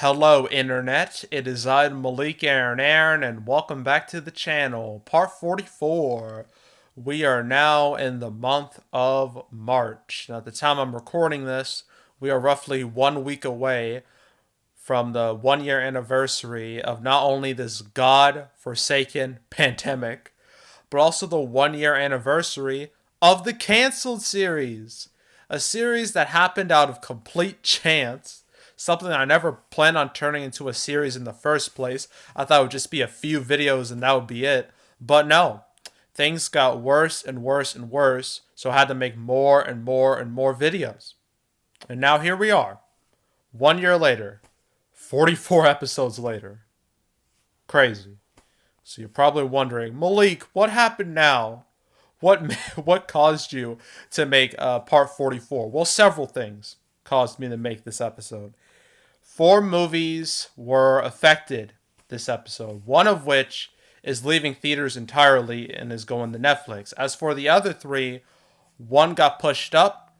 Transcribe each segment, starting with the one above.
Hello, Internet. It is I, Malik Aaron, and welcome back to the channel. Part 44. We are now in the month of March. Now, at the time I'm recording this, we are roughly 1 week away from the 1 year anniversary of not only this god-forsaken pandemic, but also the 1 year anniversary of the canceled series. A series that happened out of complete chance, something that I never planned on turning into a series in the first place. I thought it would just be a few videos and that would be it. But no, things got worse and worse and worse, so I had to make more and more and more videos. And now here we are, 1 year later, 44 episodes later. Crazy. So you're probably wondering, Malik, what happened now? What what caused you to make part 44? Well, several things caused me to make this episode. Four movies were affected this episode, one of which is leaving theaters entirely and is going to Netflix. As for the other three, one got pushed up,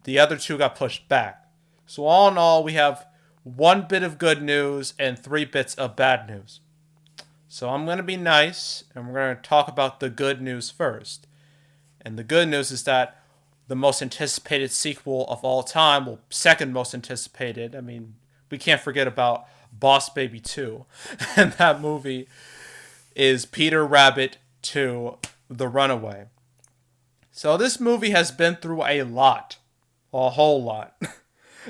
the other two got pushed back. So all in all, we have one bit of good news and three bits of bad news. So I'm going to be nice and we're going to talk about the good news first. And the good news is that the most anticipated sequel of all time, well, second most anticipated. I mean, we can't forget about Boss Baby 2. And that movie is Peter Rabbit 2, The Runaway. So this movie has been through a lot. A whole lot.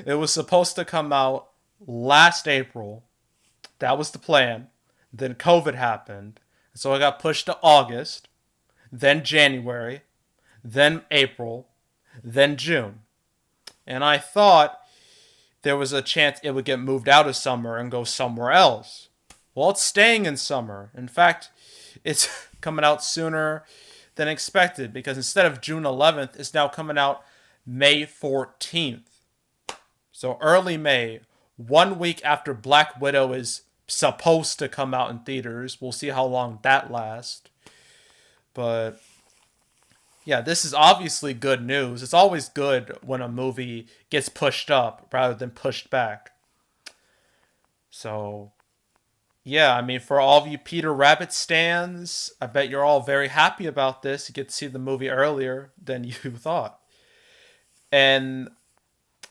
It was supposed to come out last April. That was the plan. Then COVID happened. So it got pushed to August. Then January. Then April. Then June. And I thought there was a chance it would get moved out of summer and go somewhere else. Well, it's staying in summer. In fact, it's coming out sooner than expected because instead of June 11th, it's now coming out May 14th. So early May, 1 week after Black Widow is supposed to come out in theaters. We'll see how long that lasts. But yeah, this is obviously good news. It's always good when a movie gets pushed up rather than pushed back. So, yeah, I mean, for all of you Peter Rabbit stans, I bet you're all very happy about this. You get to see the movie earlier than you thought. And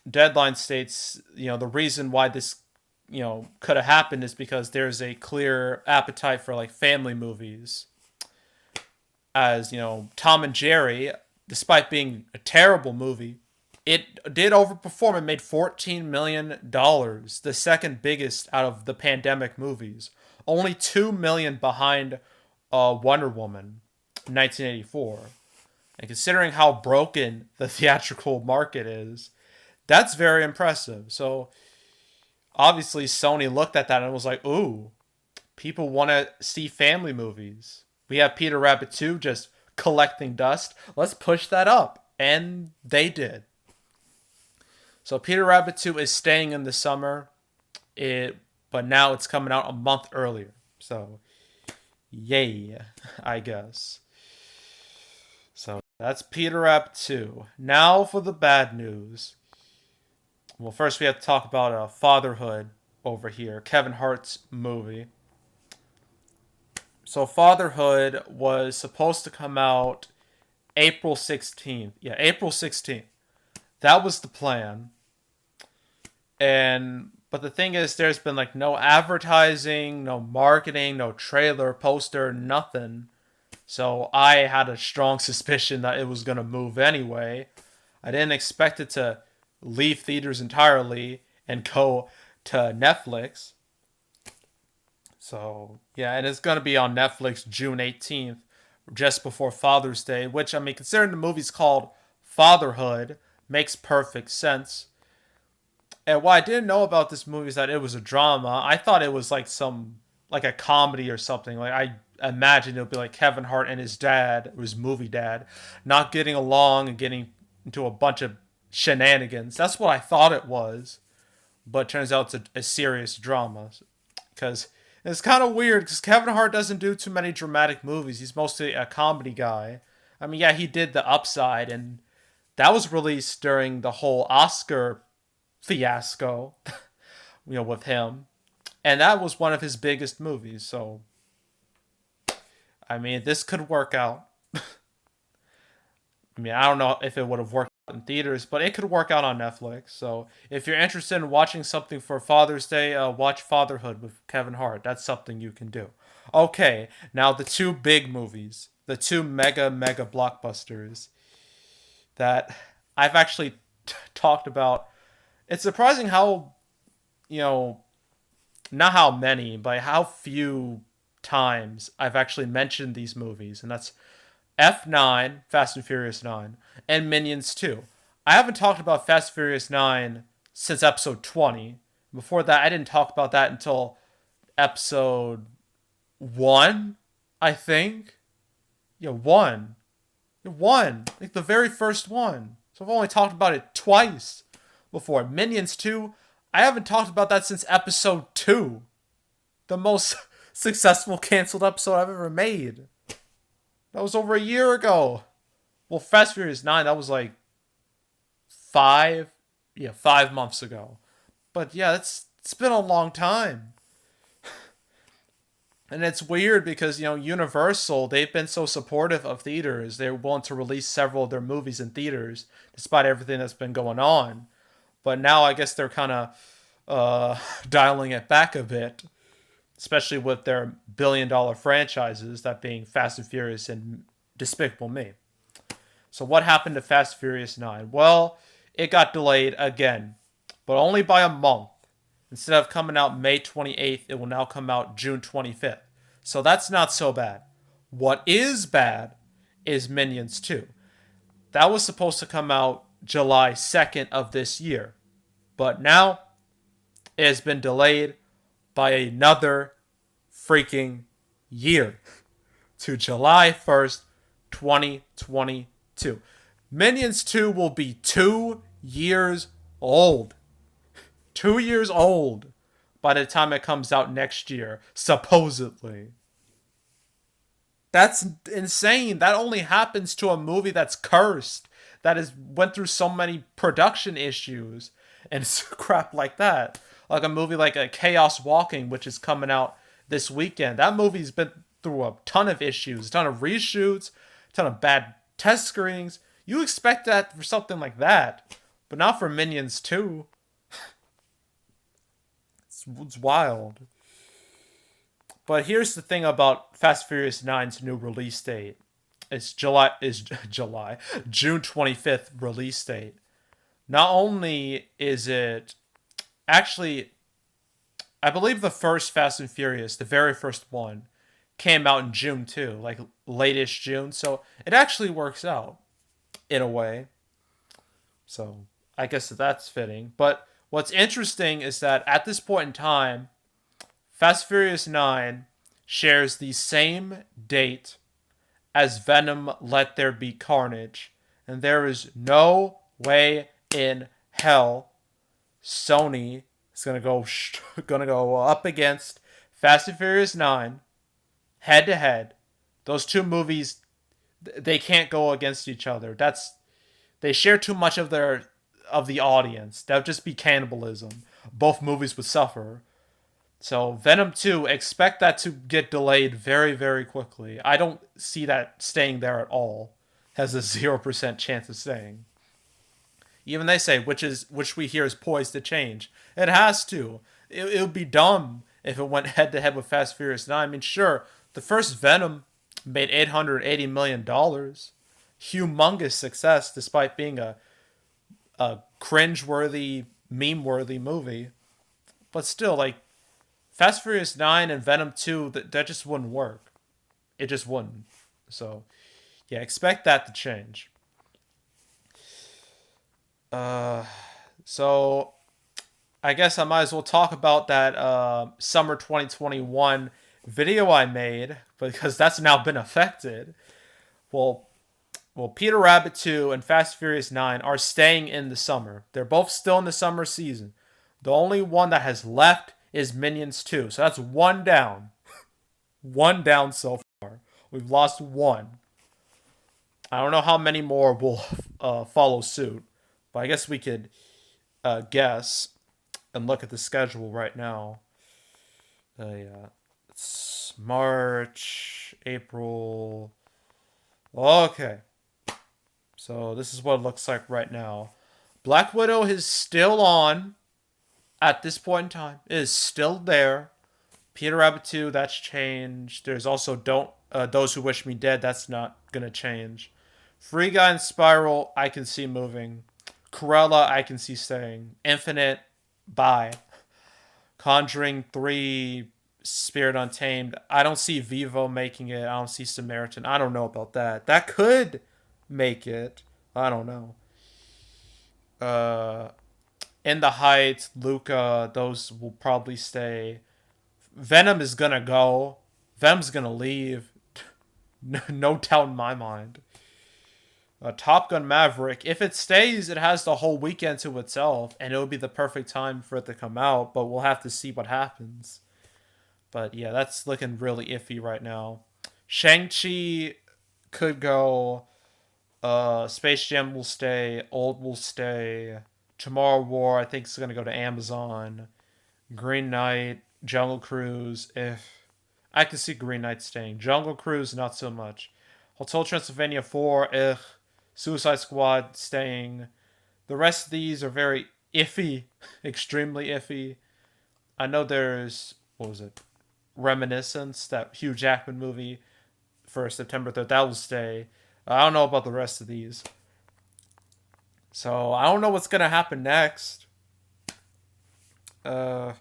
Deadline states, the reason why this, could have happened is because there's a clear appetite for, like, family movies. As Tom and Jerry, despite being a terrible movie, it did overperform and made $14 million, the second biggest out of the pandemic movies, only $2 million behind Wonder Woman 1984. And considering how broken the theatrical market is, that's very impressive. So obviously Sony looked at that and was like, ooh, people want to see family movies. We have Peter Rabbit 2 just collecting dust. Let's push that up. And they did. So Peter Rabbit 2 is staying in the summer. But now it's coming out a month earlier. So, yay, I guess. So that's Peter Rabbit 2. Now for the bad news. Well, first we have to talk about Fatherhood over here. Kevin Hart's movie. So Fatherhood was supposed to come out April 16th. Yeah, April 16th. That was the plan. But the thing is, there's been like no advertising, no marketing, no trailer, poster, nothing. So I had a strong suspicion that it was going to move anyway. I didn't expect it to leave theaters entirely and go to Netflix. So, yeah, and it's going to be on Netflix June 18th, just before Father's Day, which, I mean, considering the movie's called Fatherhood, makes perfect sense. And what I didn't know about this movie is that it was a drama. I thought it was like a comedy or something. Like, I imagined it would be like Kevin Hart and his dad, or his movie dad, not getting along and getting into a bunch of shenanigans. That's what I thought it was. But it turns out it's a serious drama. Because it's kind of weird because Kevin Hart doesn't do too many dramatic movies. He's mostly a comedy guy. I mean, yeah, he did The Upside, and that was released during the whole Oscar fiasco with him, and that was one of his biggest movies. So, I mean, this could work out. I mean, I don't know if it would have worked out in theaters, but it could work out on Netflix. So, if you're interested in watching something for Father's Day, watch Fatherhood with Kevin Hart. That's something you can do. Okay, now the two big movies, the two mega blockbusters that I've actually talked about. It's surprising how, you know, not how many, but how few times I've actually mentioned these movies, and that's F9, Fast and Furious 9, and Minions 2. I haven't talked about Fast and Furious 9 since episode 20. Before that, I didn't talk about that until episode 1, I think. Yeah, 1. 1. Like the very first one. So I've only talked about it twice before. Minions 2, I haven't talked about that since episode 2. The most successful canceled episode I've ever made. That was over a year ago. Well, Fast Furious 9, that was like 5 months ago. But yeah, it's been a long time. And it's weird because, Universal, they've been so supportive of theaters. They're willing to release several of their movies in theaters despite everything that's been going on. But now I guess they're kind of dialing it back a bit, especially with their billion-dollar franchises, that being Fast and Furious and Despicable Me. So what happened to Fast and Furious 9? Well, it got delayed again, but only by a month. Instead of coming out May 28th, it will now come out June 25th. So that's not so bad. What is bad is Minions 2. That was supposed to come out July 2nd of this year. But now it has been delayed by another freaking year to July 1st, 2022. Minions 2 will be 2 years old. 2 years old by the time it comes out next year, supposedly. That's insane. That only happens to a movie that's cursed, that has went through so many production issues and crap like that. Like a movie like Chaos Walking, which is coming out this weekend. That movie's been through a ton of issues, a ton of reshoots, a ton of bad test screenings. You expect that for something like that, but not for Minions 2. It's wild. But here's the thing about Fast Furious 9's new release date. It's June 25th release date. Not only is it actually, I believe the first Fast and Furious, the very first one, came out in June too, like late-ish June. So it actually works out in a way. So I guess that's fitting. But what's interesting is that at this point in time, Fast Furious 9 shares the same date as Venom Let There Be Carnage. And there is no way in hell Sony is gonna go up against Fast and Furious 9 head to head. Those two movies, they can't go against each other. They share too much of the audience. That would just be cannibalism. Both movies would suffer. So Venom 2, expect that to get delayed very, very quickly. I don't see that staying there at all. Has a 0% chance of staying. Even they say, which we hear is poised to change. It has to. It would be dumb if it went head to head with Fast and Furious 9. I mean, sure, the first Venom made $880 million. Humongous success despite being a cringe-worthy, meme-worthy movie. But still, like, Fast and Furious 9 and Venom 2, that just wouldn't work. It just wouldn't. So, yeah, expect that to change. So, I guess I might as well talk about that summer 2021 video I made, because that's now been affected. Well, Peter Rabbit 2 and Fast and Furious 9 are staying in the summer. They're both still in the summer season. The only one that has left is Minions 2. So that's one down. One down so far. We've lost one. I don't know how many more will follow suit, but I guess we could guess. and look at the schedule right now. Yeah, it's March, April. Okay, so this is what it looks like right now. Black Widow is still on at this point in time. It is still there. Peter Rabbit 2, that's changed. There's also Don't Those Who Wish Me Dead, that's not gonna change. Free Guy and Spiral, I can see moving. Cruella, I can see staying. Infinite, bye. Conjuring 3, Spirit Untamed, I don't see Vivo making it. I don't see Samaritan. I don't know about that. That could make it. I don't know. Uh, In the Heights, Luca, those will probably stay. Venom is gonna go. Venom's gonna leave. No doubt in my mind. Top Gun Maverick, if it stays, it has the whole weekend to itself, and it would be the perfect time for it to come out, but we'll have to see what happens. But yeah, that's looking really iffy right now. Shang-Chi could go. Space Jam will stay. Old will stay. Tomorrow War, I think, is going to go to Amazon. Green Knight, Jungle Cruise, if I can see Green Knight staying. Jungle Cruise, not so much. Hotel Transylvania 4, Suicide Squad staying. The rest of these are very iffy, extremely iffy. I know there's, what was it? Reminiscence, that Hugh Jackman movie for September 3rd. That will stay. I don't know about the rest of these. So I don't know what's going to happen next. Well,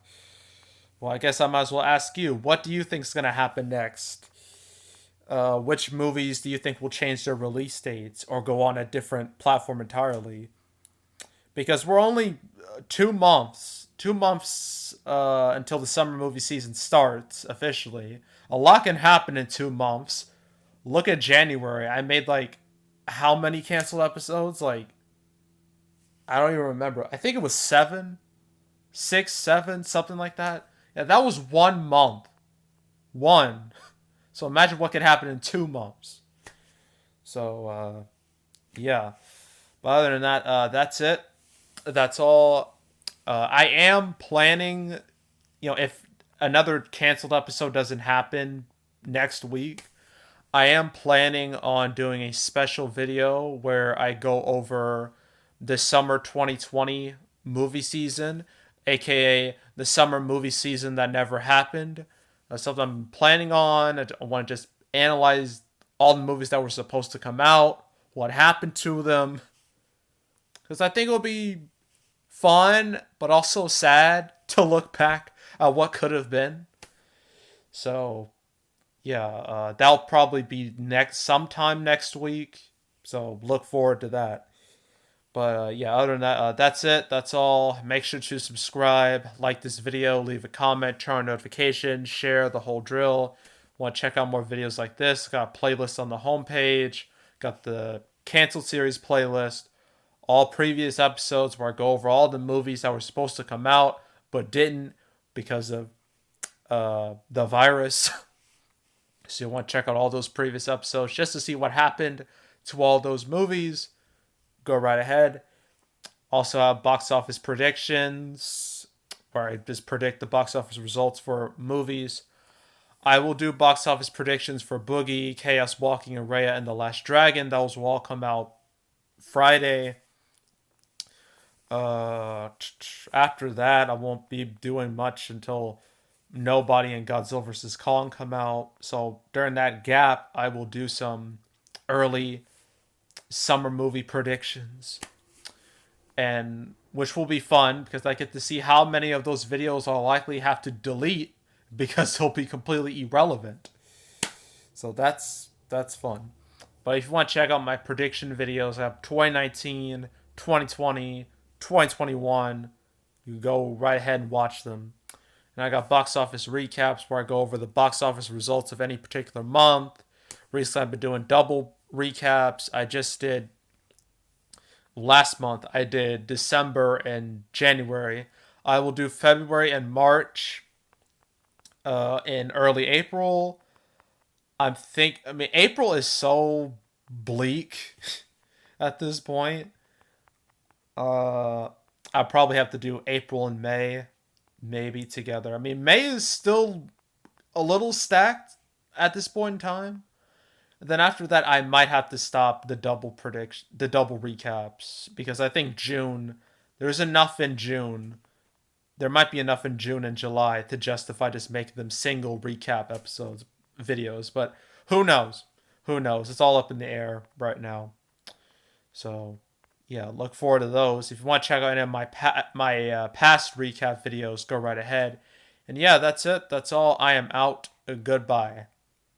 I guess I might as well ask you. What do you think is going to happen next? Which movies do you think will change their release dates or go on a different platform entirely? Because we're only 2 months until the summer movie season starts officially. A lot can happen in 2 months. Look at January. I made like how many canceled episodes? Like, I don't even remember. I think it was 7, 6, 7, something like that. Yeah, that was 1 month. One. So imagine what could happen in 2 months. So, yeah. But other than that, that's it. That's all. I am planning, if another canceled episode doesn't happen next week, I am planning on doing a special video where I go over the summer 2020 movie season, aka the summer movie season that never happened. That's something I'm planning on. I want to just analyze all the movies that were supposed to come out, what happened to them, because I think it'll be fun, but also sad to look back at what could have been. So yeah, that'll probably be sometime next week. So look forward to that. But yeah, other than that, that's it. That's all. Make sure to subscribe, like this video, leave a comment, turn on notifications, share the whole drill. Want to check out more videos like this? Got a playlist on the homepage. Got the canceled series playlist. All previous episodes where I go over all the movies that were supposed to come out but didn't because of the virus. So you want to check out all those previous episodes just to see what happened to all those movies. Go right ahead. Also have box office predictions, where I just predict the box office results for movies. I will do box office predictions for Boogie, Chaos Walking, and Raya and the Last Dragon. Those will all come out Friday. After that, I won't be doing much until Nobody and Godzilla vs. Kong come out. So during that gap, I will do some early summer movie predictions, and which will be fun because I get to see how many of those videos I'll likely have to delete because they'll be completely irrelevant. So that's fun. But if you want to check out my prediction videos, I have 2019, 2020, 2021. You go right ahead and watch them. And I got box office recaps where I go over the box office results of any particular month. Recently, I've been doing double recaps. I just did last month. I did December and January. I will do February and March in early April. April is so bleak at this point. I'll probably have to do April and May, maybe together. I mean, May is still a little stacked at this point in time. Then after that, I might have to stop the double recaps, because I think June, there's enough in June. There might be enough in June and July to justify just making them single recap episodes, videos. But who knows? Who knows? It's all up in the air right now. So, yeah, look forward to those. If you want to check out any of my past recap videos, go right ahead. And yeah, that's it. That's all. I am out. Goodbye.